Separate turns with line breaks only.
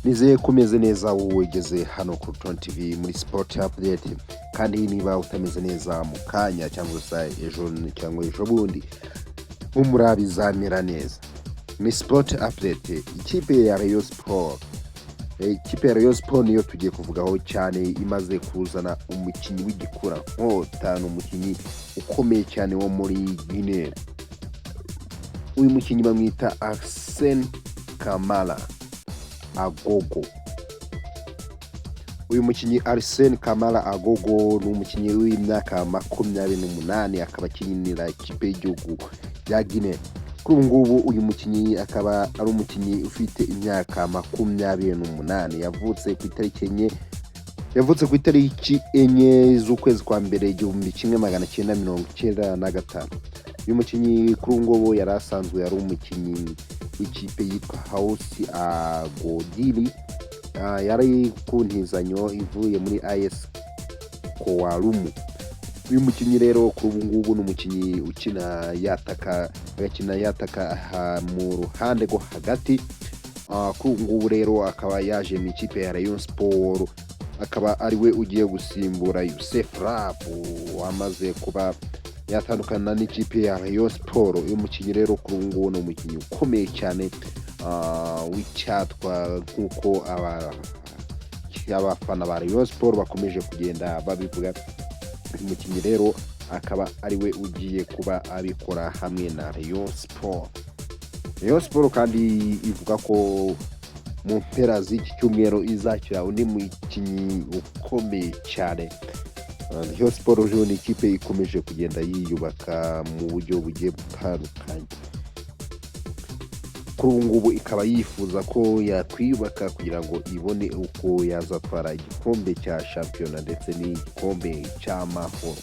nizeye kumeze neza wegeze hano ku Rutonde TV muri Sport Update kandi niba utameze neza mu kanya cyangwa se ejo bundi umurabizamira neza ni Sport Update. Ikipe ya Rayonsport niyo tugiye kuvugaho cyane, imaze kuzana umukinnyi w'Igikurankota, umukinnyi ukomeye cyane wo muri Guinea. Uyu mukinnyi bamwita Arsene Kamara Agogo. Uyu mukinnyi Arsene Kamara Agogo ni umukinnyi w'imyaka 28, akaba akinira ikipe y'igihugu ya Guinea. Kuri ubu ngubu uyu mukinnyi akaba ari umukinnyi ufite imyaka 28, yavutse ku itariki 4 z'ukwezi kwa mbere 1995. Uyu mukinnyi kuri ubu ngubu yari asanzwe ari umukinnyi w'ikipe yitwa House Agodili, yari ku ntizanyo ivuye muri AS Kowalumu. Uyu mukinnyi rero kuri ubu ngubu ni umukinnyi ukina yataka mu ruhande rwo hagati. Kuri ubu ngubu rero akaba yaje mu ikipe ya Rayonsport, akaba ari we ugiye gusimbura Youssef Rabu wamaze kuba yatandukana n'ikipe ya Rayonsport. Uyu mukinnyi rero kuri ubu ngubu ni umukinnyi ukomeye cyane w'icyatwa nk'uko abafana ba Rayonsport bakomeje kugenda babivuga. Uyu mukinnyi rero akaba ari we ugiye kuba abikora hamwe na Rayonsport. Rayonsport kandi ivuga ko mu mpera z'iki cyumweru izakira undi mukinnyi ukomeye cyane. Rayonsport ni ikipe ikomeje kugenda yiyubaka mu buryo bugiye butandukanye. Kuri ubu ngubu ikaba yifuza ko yakwiyubaka kugira ngo ibone uko yazatwara igikombe cya shampiyona ndetse n'igikombe cy'amahoro.